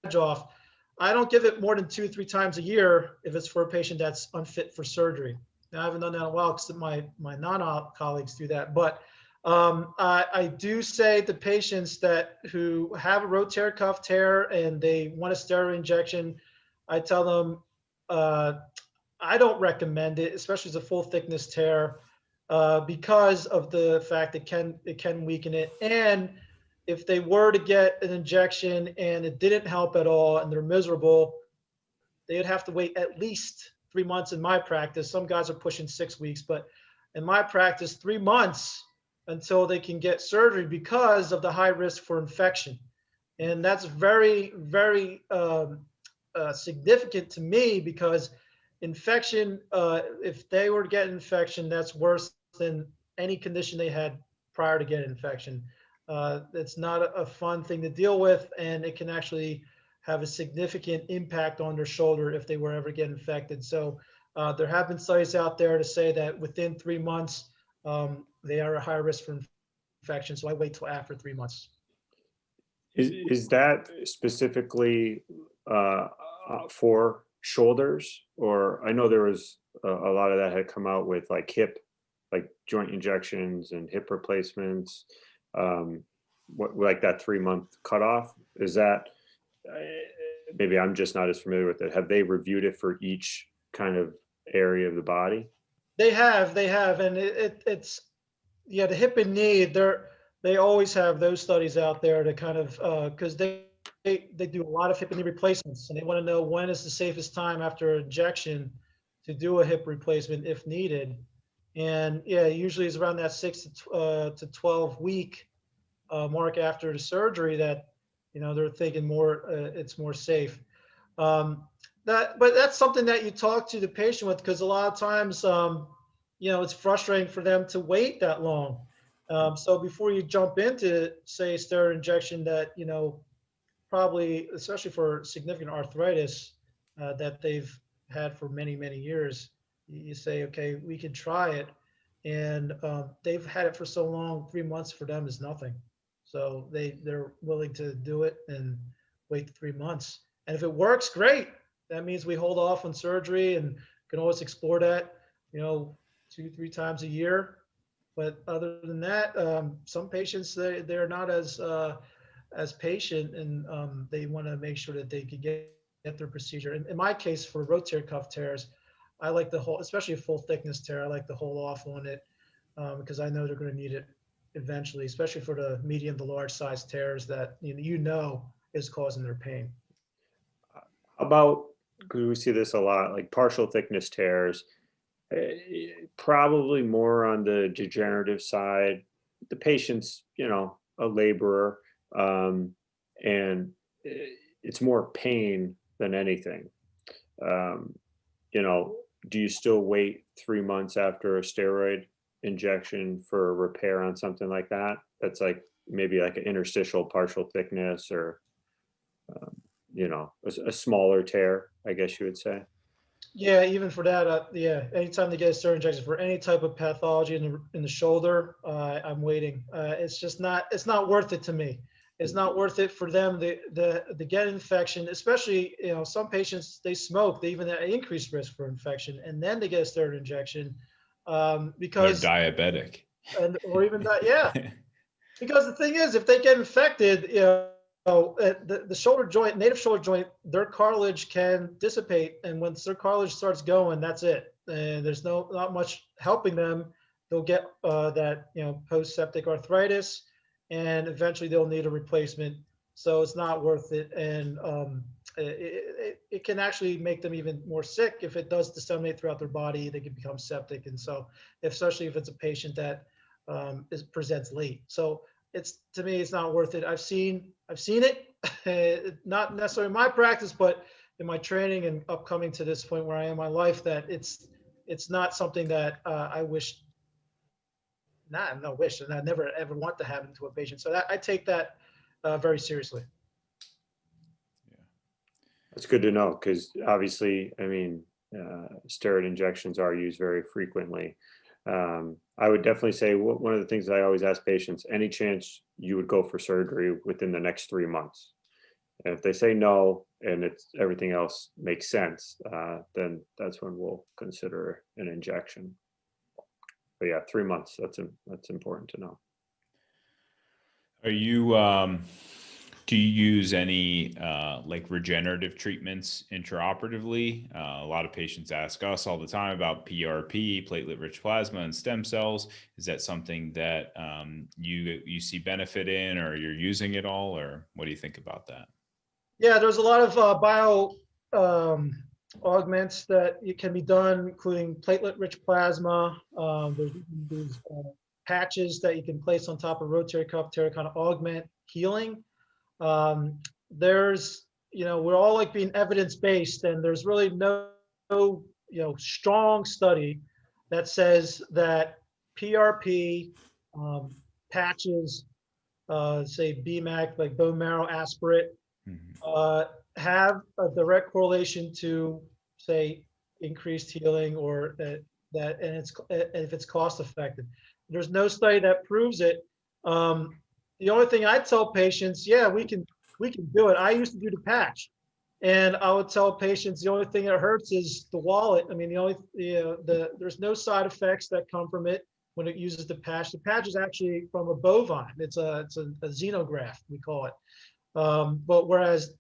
edge off. I don't give it more than 2-3 times a year if it's for a patient that's unfit for surgery. Now, I haven't done that in a while because my non-op colleagues do that. But I do say to patients who have a rotator cuff tear and they want a steroid injection, I tell them I don't recommend it, especially as a full thickness tear, because of the fact it can weaken it. And if they were to get an injection and it didn't help at all and they're miserable, they'd have to wait at least 3 months in my practice. Some guys are pushing 6 weeks, but in my practice, 3 months until they can get surgery because of the high risk for infection. And that's very, very significant to me, because infection, if they were to get infection, that's worse than any condition they had prior to getting infection. It's not a fun thing to deal with, and it can actually have a significant impact on their shoulder if they were ever get infected. So there have been studies out there to say that within 3 months, they are at high risk for infection. So I wait till after 3 months. Is that specifically for shoulders? Or I know there was a lot of that had come out with like hip like joint injections and hip replacements, like that 3-month cutoff? Is that, maybe I'm just not as familiar with it. Have they reviewed it for each kind of area of the body? They have, and it's, yeah, the hip and knee, they always have those studies out there to kind of, because they do a lot of hip and knee replacements, and they want to know when is the safest time after injection to do a hip replacement if needed. And yeah, usually it's around that 6 to 12 week mark after the surgery that, they're thinking more, it's more safe. But that's something that you talk to the patient with, because a lot of times, it's frustrating for them to wait that long. So before you jump into, say, steroid injection that, probably, especially for significant arthritis that they've had for many, many years, you say, okay, we can try it. And they've had it for so long, 3 months for them is nothing. So they're willing to do it and wait 3 months. And if it works, great. That means we hold off on surgery and can always explore that, 2-3 times a year. But other than that, some patients, they're not as patient, and they want to make sure that they can get their procedure. In my case, for rotator cuff tears, I like especially a full thickness tear, I like to hold off on it because I know they're going to need it eventually, especially for the medium to large size tears that is causing their pain. About, because we see this a lot, like partial thickness tears, probably more on the degenerative side. The patient's, a laborer, and it's more pain than anything. Do you still wait 3 months after a steroid injection for a repair on something like that? That's like maybe like an interstitial partial thickness, or a smaller tear, I guess you would say. Yeah, even for that, yeah. Anytime they get a steroid injection for any type of pathology in the shoulder, I'm waiting. It's just not. It's not worth it to me. It's not worth it for them to get infection, especially some patients, they smoke, they even have increased risk for infection, and then they get a steroid injection because they're diabetic, or even that, yeah. Because the thing is, if they get infected, the shoulder joint, native shoulder joint, their cartilage can dissipate, and once their cartilage starts going, that's it. And there's not much helping them. They'll get that post-septic arthritis, and eventually they'll need a replacement. So it's not worth it, and it can actually make them even more sick if it does disseminate throughout their body. They can become septic, and so especially if it's a patient that presents late. So to me, it's not worth it. I've seen it, not necessarily in my practice, but in my training and upcoming to this point where I am in my life, that it's not something that I wish. And I never ever want to happen to a patient. So I take that very seriously. Yeah, that's good to know, because obviously, steroid injections are used very frequently. I would definitely say one of the things that I always ask patients, any chance you would go for surgery within the next 3 months? And if they say no, and everything else makes sense, then that's when we'll consider an injection. But yeah, 3 months, that's important to know. Are you, do you use any like regenerative treatments intraoperatively? A lot of patients ask us all the time about PRP, platelet-rich plasma, and stem cells. Is that something that you see benefit in, or you're using it all, or what do you think about that? Yeah, there's a lot of bio augments that it can be done, including platelet-rich plasma. There's these patches that you can place on top of rotator cuff tear to kind of augment healing. There's, we're all like being evidence-based, and there's really no strong study that says that PRP patches, say BMAC, like bone marrow aspirate, have a direct correlation to, say, increased healing, or and if it's cost effective. There's no study that proves it. The only thing I tell patients, yeah, we can do it. I used to do the patch, and I would tell patients the only thing that hurts is the wallet. I mean, there's no side effects that come from it. when it uses the patch. The patch is actually from a bovine. It's a xenograft, we call it. But whereas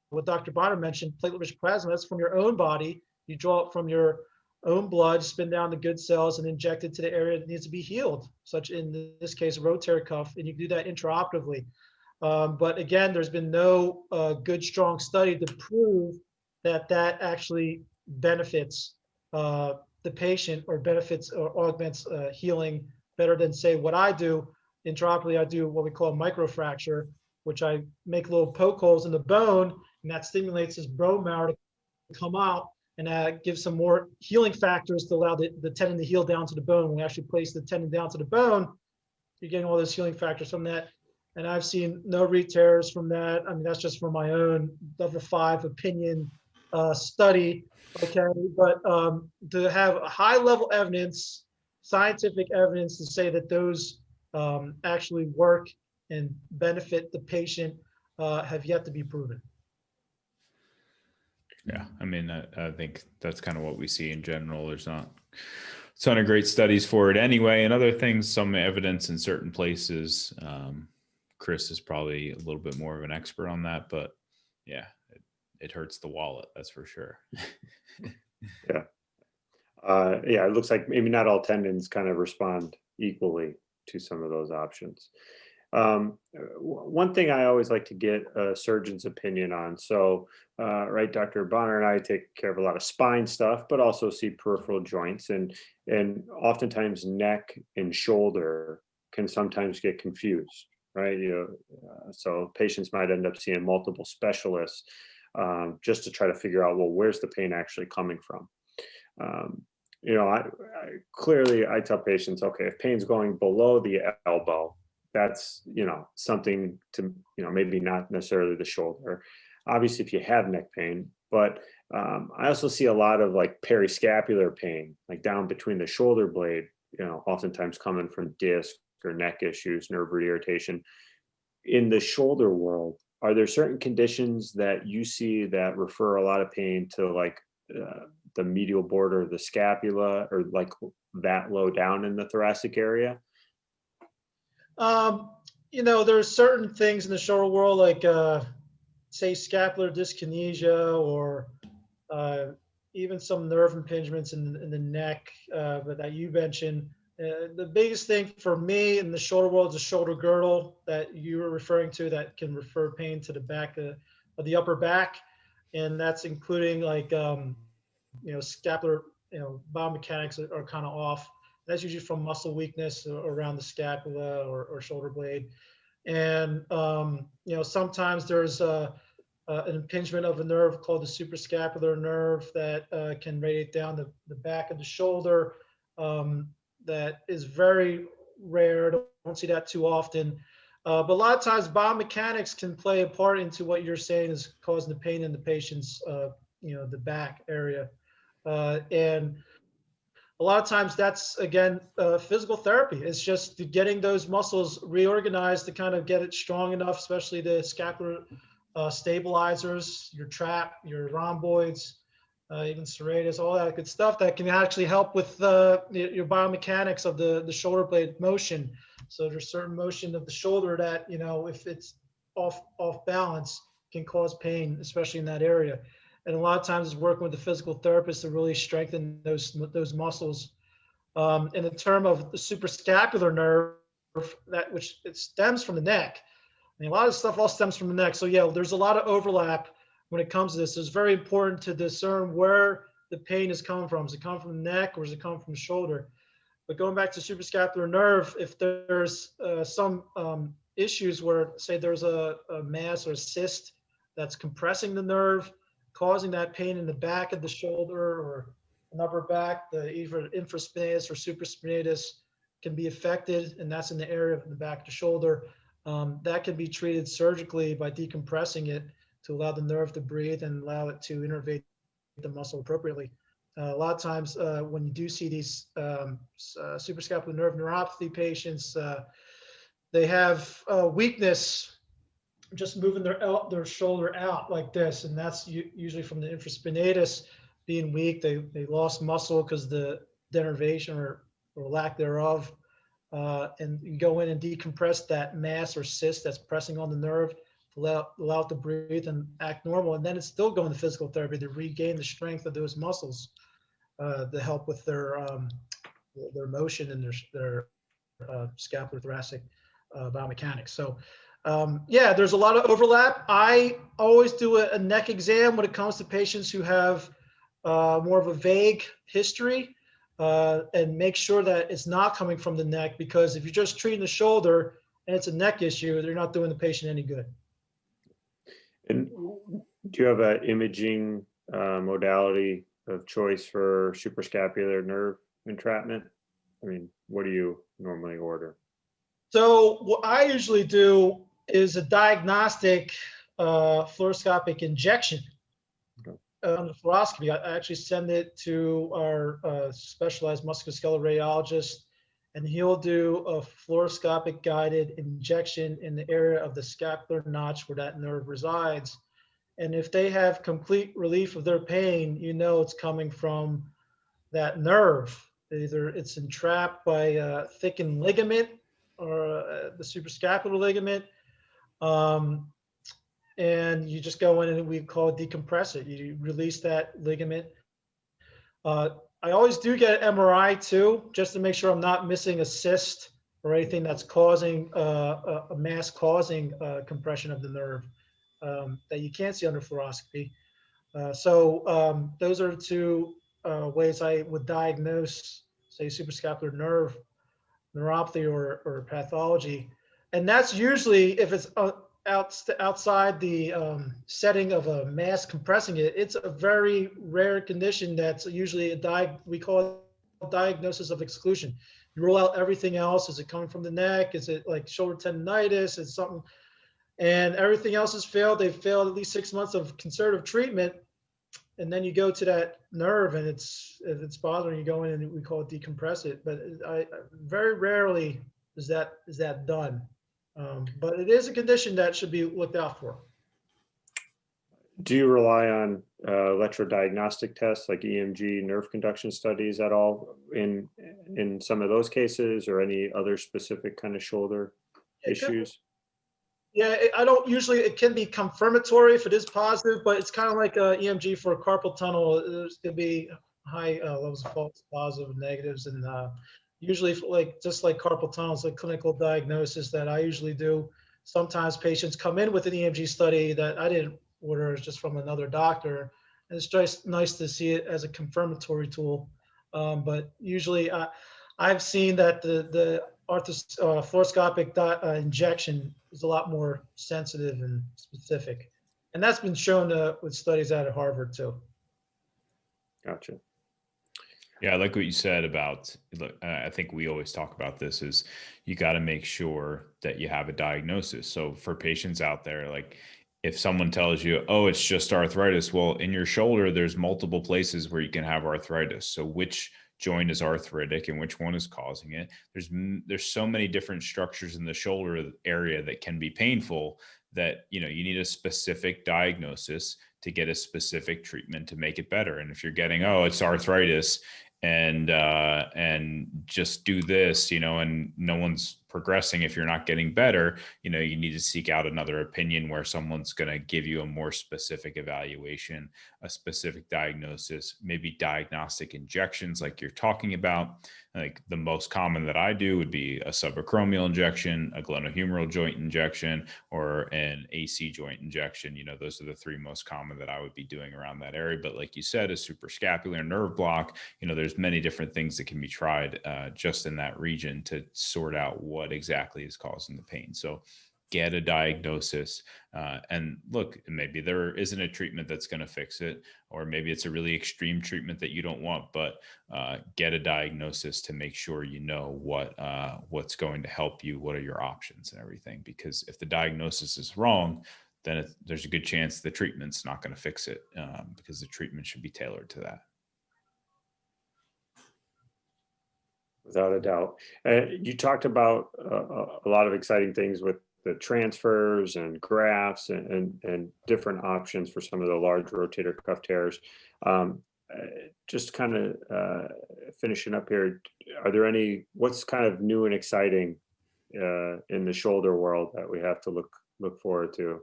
what Dr. Bonner mentioned, platelet-rich plasma, that's from your own body. You draw it from your own blood, spin down the good cells, and inject it to the area that needs to be healed, such in this case, a rotator cuff, and you can do that intraoperatively. But again, there's been no good, strong study to prove that that actually benefits the patient or benefits or augments healing better than, say, what I do. Intraoperatively, I do what we call a microfracture, which I make little poke holes in the bone, and that stimulates this bone marrow to come out, and gives some more healing factors to allow the tendon to heal down to the bone. When we actually place the tendon down to the bone, you're getting all those healing factors from that. And I've seen no re-tears from that. I mean, that's just from my own level 5 opinion study. Okay, but to have a high level evidence, scientific evidence to say that those actually work and benefit the patient have yet to be proven. Yeah, I mean, I think that's kind of what we see in general. There's not a ton of great studies for it anyway, and other things, some evidence in certain places. Chris is probably a little bit more of an expert on that, but yeah, it hurts the wallet, that's for sure. Yeah. Yeah, it looks like maybe not all tendons kind of respond equally to some of those options. One thing I always like to get a surgeon's opinion on. So, right, Dr. Bonner and I take care of a lot of spine stuff, but also see peripheral joints, and oftentimes neck and shoulder can sometimes get confused, right? So patients might end up seeing multiple specialists just to try to figure out, well, where's the pain actually coming from? I clearly tell patients, okay, if pain's going below the elbow, that's, something to, maybe not necessarily the shoulder. Obviously, if you have neck pain, but I also see a lot of like periscapular pain, like down between the shoulder blade, oftentimes coming from disc or neck issues, nerve root irritation. In the shoulder world, are there certain conditions that you see that refer a lot of pain to like the medial border of the scapula, or like that low down in the thoracic area? There's certain things in the shoulder world, like say scapular dyskinesia, or even some nerve impingements in the neck, but that you mentioned. The biggest thing for me in the shoulder world is the shoulder girdle that you were referring to, that can refer pain to the back of the upper back, and that's including like scapular, biomechanics are kind of off. That's usually from muscle weakness around the scapula or shoulder blade. And, sometimes there's an impingement of a nerve called the superscapular nerve that can radiate down the back of the shoulder. That is very rare. Don't see that too often. But a lot of times biomechanics can play a part into what you're saying is causing the pain in the patient's, the back area. And a lot of times that's, again, physical therapy. It's just getting those muscles reorganized to kind of get it strong enough, especially the scapular stabilizers, your trap, your rhomboids, even serratus, all that good stuff that can actually help with your biomechanics of the shoulder blade motion. So there's certain motion of the shoulder that, if it's off balance, can cause pain, especially in that area. And a lot of times it's working with the physical therapist to really strengthen those muscles. In the term of the superscapular nerve, which it stems from the neck. I mean, a lot of stuff all stems from the neck. So yeah, there's a lot of overlap when it comes to this. It's very important to discern where the pain is coming from. Does it come from the neck, or does it come from the shoulder? But going back to superscapular nerve, if there's some issues where, say, there's a mass or a cyst that's compressing the nerve, causing that pain in the back of the shoulder or an upper back, either infraspinatus or supraspinatus can be affected, and that's in the area of the back of the shoulder. That can be treated surgically by decompressing it to allow the nerve to breathe and allow it to innervate the muscle appropriately. A lot of times when you do see these suprascapular nerve neuropathy patients, they have weakness just moving their shoulder out like this, and that's usually from the infraspinatus being weak. They lost muscle because the denervation or or lack thereof. And you go in and decompress that mass or cyst that's pressing on the nerve to allow it to breathe and act normal. And then it's still going to physical therapy to regain the strength of those muscles to help with their motion and their scapular thoracic biomechanics. So yeah, there's a lot of overlap. I always do a neck exam when it comes to patients who have more of a vague history, and make sure that it's not coming from the neck, because if you're just treating the shoulder and it's a neck issue, they're not doing the patient any good. And do you have an imaging modality of choice for suprascapular nerve entrapment? I mean, what do you normally order? So what I usually do is a diagnostic fluoroscopic injection. Okay. On the fluoroscopy. I actually send it to our specialized musculoskeletal radiologist, and he'll do a fluoroscopic guided injection in the area of the scapular notch where that nerve resides. And if they have complete relief of their pain, you know it's coming from that nerve. Either it's entrapped by a thickened ligament or the suprascapular ligament. And you just go in and we call it decompress it. You release that ligament. I always do get an MRI too, just to make sure I'm not missing a cyst or anything that's causing a mass causing compression of the nerve that you can't see under fluoroscopy. So those are the two ways I would diagnose, say, suprascapular nerve neuropathy or pathology. And that's usually, if it's outside the setting of a mass compressing it, it's a very rare condition that's usually we call it a diagnosis of exclusion. You rule out everything else. Is it coming from the neck? Is it like shoulder tendonitis? Is something, and everything else has failed. They've failed at least 6 months of conservative treatment. And then you go to that nerve and if it's bothering you, go in and we call it decompress it. But very rarely is that done. But it is a condition that should be looked out for. Do you rely on electrodiagnostic tests like EMG, nerve conduction studies at all in some of those cases, or any other specific kind of shoulder issues? Yeah, I don't usually, it can be confirmatory if it is positive, but it's kind of like a EMG for a carpal tunnel. There's going to be high levels of false positives and negatives. And usually, just like carpal tunnels, a clinical diagnosis that I usually do. Sometimes patients come in with an EMG study that I didn't order, it's just from another doctor. And it's just nice to see it as a confirmatory tool. But usually I've seen that the fluoroscopic injection is a lot more sensitive and specific. And that's been shown with studies out of Harvard too. Gotcha. Yeah, I like what you said about, look, I think we always talk about this, is you got to make sure that you have a diagnosis. So for patients out there, like if someone tells you, oh, it's just arthritis, well, in your shoulder, there's multiple places where you can have arthritis. So which joint is arthritic and which one is causing it? There's so many different structures in the shoulder area that can be painful that, you need a specific diagnosis to get a specific treatment to make it better. And if you're getting, oh, it's arthritis and just do this, and no one's progressing, if you're not getting better, you need to seek out another opinion where someone's going to give you a more specific evaluation, a specific diagnosis, maybe diagnostic injections like you're talking about. Like the most common that I do would be a subacromial injection, a glenohumeral joint injection, or an AC joint injection. Those are the three most common that I would be doing around that area. But like you said, a suprascapular nerve block, there's many different things that can be tried just in that region to sort out what exactly is causing the pain. So get a diagnosis and look, maybe there isn't a treatment that's going to fix it, or maybe it's a really extreme treatment that you don't want, but get a diagnosis to make sure what's going to help you, what are your options and everything. Because if the diagnosis is wrong, then there's a good chance the treatment's not going to fix it, because the treatment should be tailored to that. Without a doubt. You talked about a lot of exciting things with the transfers and grafts and different options for some of the large rotator cuff tears. just kind of finishing up here, are there what's kind of new and exciting in the shoulder world that we have to look forward to?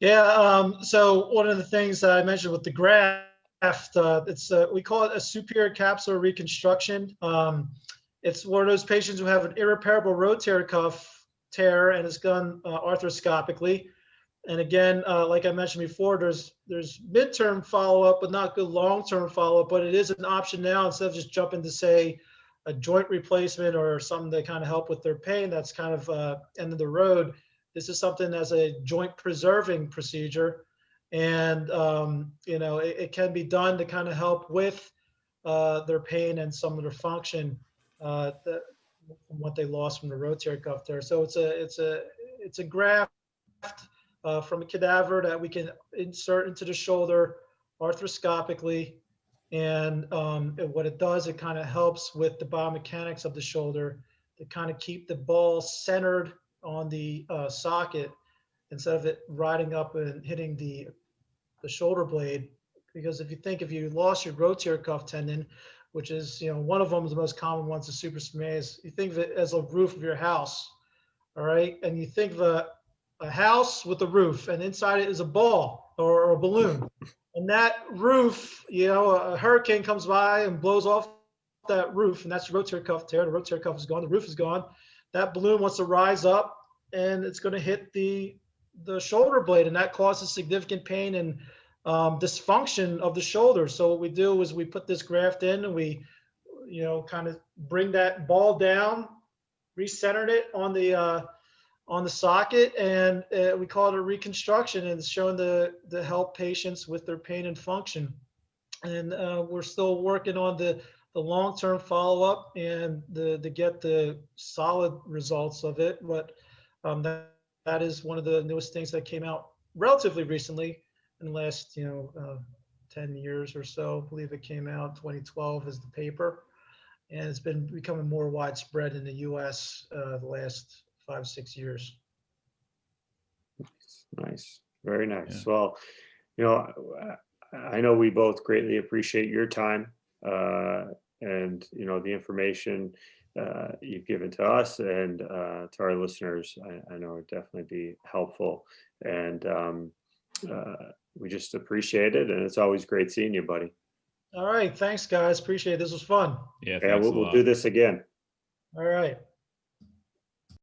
Yeah, so one of the things that I mentioned with the graft, we call it a superior capsular reconstruction. It's one of those patients who have an irreparable rotator cuff tear and it's done arthroscopically. And again, like I mentioned before, there's midterm follow-up, but not good long-term follow-up. But it is an option now instead of just jumping to say a joint replacement or something to kind of help with their pain. That's kind of end of the road. This is something as a joint preserving procedure, and it can be done to kind of help with their pain and some of their function from what they lost from the rotator cuff tear. So it's a graft from a cadaver that we can insert into the shoulder arthroscopically. And what it does, it kind of helps with the biomechanics of the shoulder to kind of keep the ball centered on the socket instead of it riding up and hitting the shoulder blade. Because if you lost your rotator cuff tendon, which is, one of them is the most common ones, the supraspinatus, you think of it as a roof of your house, all right? And you think of a house with a roof, and inside it is a ball or a balloon. And that roof, a hurricane comes by and blows off that roof, and that's the rotator cuff tear. The rotator cuff is gone, the roof is gone. That balloon wants to rise up, and it's going to hit the shoulder blade, and that causes significant pain and dysfunction of the shoulder. So what we do is we put this graft in, and we, kind of bring that ball down, recentered it on the socket, and we call it a reconstruction, and it's shown to help patients with their pain and function. And we're still working on the long-term follow-up and to get the solid results of it. But that is one of the newest things that came out relatively recently in the last 10 years or so. I believe it came out 2012 as the paper, and it's been becoming more widespread in the US the last 5-6 years. Nice, very nice. Yeah. Well, I know we both greatly appreciate your time and the information you've given to us and to our listeners. I know it'd definitely be helpful, and we just appreciate it. And it's always great seeing you, buddy. All right, thanks guys, appreciate it. This was fun. Yeah, Yeah, thanks a we'll lot. do this again. All right.